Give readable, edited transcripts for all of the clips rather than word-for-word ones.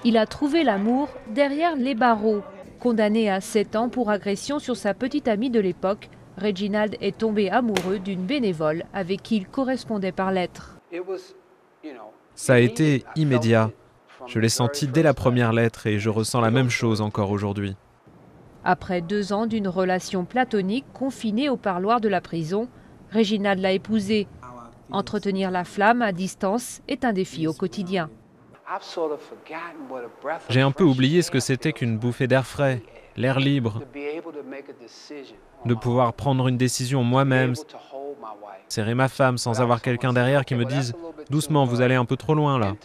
Il a trouvé l'amour derrière les barreaux. Condamné à 7 ans pour agression sur sa petite amie de l'époque, Reginald est tombé amoureux d'une bénévole avec qui il correspondait par lettre. Ça a été immédiat. Je l'ai senti dès la première lettre et je ressens la même chose encore aujourd'hui. Après 2 ans d'une relation platonique confinée au parloir de la prison, Reginald l'a épousée. Entretenir la flamme à distance est un défi au quotidien. J'ai un peu oublié ce que c'était qu'une bouffée d'air frais, l'air libre, de pouvoir prendre une décision moi-même, serrer ma femme sans avoir quelqu'un derrière qui me dise « Doucement, vous allez un peu trop loin là ».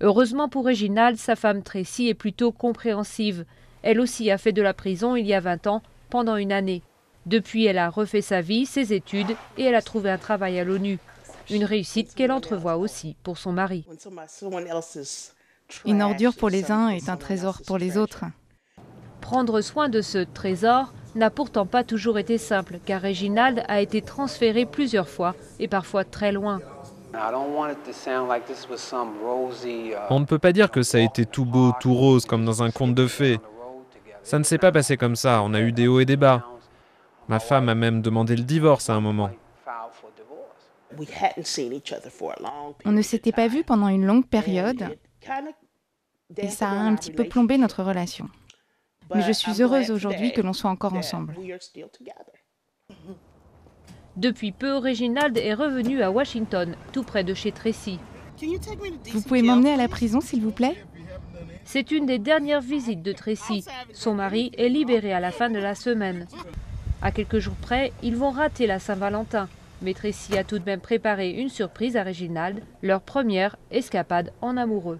Heureusement pour Reginald, sa femme Tracy est plutôt compréhensive. Elle aussi a fait de la prison il y a 20 ans, pendant une année. Depuis, elle a refait sa vie, ses études et elle a trouvé un travail à l'ONU. Une réussite qu'elle entrevoit aussi pour son mari. Une ordure pour les uns est un trésor pour les autres. Prendre soin de ce trésor n'a pourtant pas toujours été simple, car Reginald a été transféré plusieurs fois et parfois très loin. On ne peut pas dire que ça a été tout beau, tout rose, comme dans un conte de fées. Ça ne s'est pas passé comme ça, on a eu des hauts et des bas. Ma femme a même demandé le divorce à un moment. On ne s'était pas vus pendant une longue période et ça a un petit peu plombé notre relation. Mais je suis heureuse aujourd'hui que l'on soit encore ensemble. Depuis peu, Reginald est revenu à Washington, tout près de chez Tracy. Vous pouvez m'emmener à la prison, s'il vous plaît ? C'est une des dernières visites de Tracy. Son mari est libéré à la fin de la semaine. À quelques jours près, ils vont rater la Saint-Valentin. Mais Tracy a tout de même préparé une surprise à Reginald, leur première escapade en amoureux.